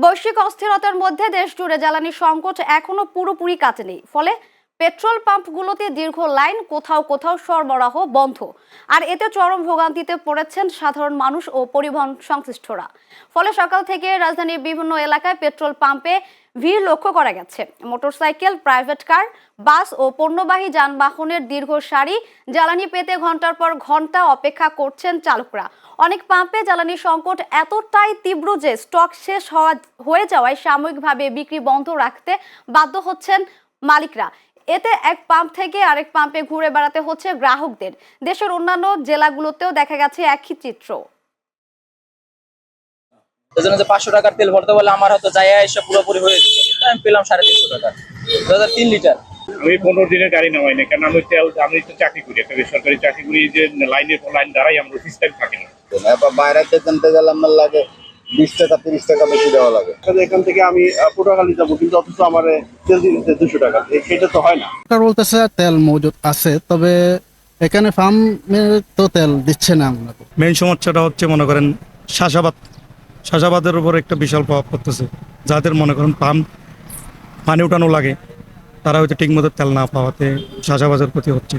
বৈশ্বিক অস্থিরতার মধ্যে দেশ জুড়ে জ্বালানি সংকট এখনো পুরোপুরি কাটেনি। ফলে পেট্রোল পাম্পগুলোতে দীর্ঘ লাইন, কোথাও কোথাও সরবরাহ বন্ধ। আর এতে চরম ভোগান্তিতে পড়েছেন সাধারণ মানুষ ও পরিবহন সংশ্লিষ্টরা। ফলে সকাল থেকে রাজধানীর বিভিন্ন এলাকায় পেট্রোল পাম্পে ভিড় লক্ষ্য করা গেছে। মোটরসাইকেল, প্রাইভেট কার, বাস ও পণ্যবাহী যানবাহনের দীর্ঘ সারি। জ্বালানি পেতে ঘন্টার পর ঘন্টা অপেক্ষা করছেন চালকরা। অনেক পাম্পে জ্বালানি সংকট এতটাই তীব্র যে স্টক শেষ হয়ে যাওয়ায় সাময়িকভাবে বিক্রি বন্ধ রাখতে বাধ্য হচ্ছেন মালিকরা। এতে এক পাম্প থেকে আরেক পাম্পে ঘুরে বেড়াতে হচ্ছে গ্রাহকদের। দেশের অন্যান্য জেলাগুলোতেও দেখা গেছে একই চিত্র। এজন্য যে 500 টাকার তেল ভরতে বলে আমার হয়তো যাইয়া এসে পুরোপুরি হয়ে যেত, কিন্তু আমি পেলাম 350 টাকা, 3 লিটার। আমি 15 দিনের গাড়ি নামাই না, কারণ আমি তো চাকরি করি, একটা বেসরকারি চাকরি করি, যে লাইন দাঁড়াই আমরা সিস্টেম থাকি না। বাইরে কিনতে গেলে আমার লাগে 20 টাকা 30 টাকা বেশি দেওয়া লাগে। এখান থেকে আমি পটুয়াখালী যাবো, কিন্তু অথচ আমার তেল দিতে 200 টাকা, সেটা তো হয় না। বলতেছে তেল মজুদ আছে, তবে এখানে ফার্মে তো তেল দিচ্ছে না। মেইন সমস্যাটা হচ্ছে মনে করেন চাষাবাদের উপর একটা বিশাল প্রভাব পড়তেছে। যাদের মনে করেন পানি উঠানো লাগে, তারা হয়তো ঠিকমতো তেল না পাওয়াতে চাষাবাদের ক্ষতি হচ্ছে।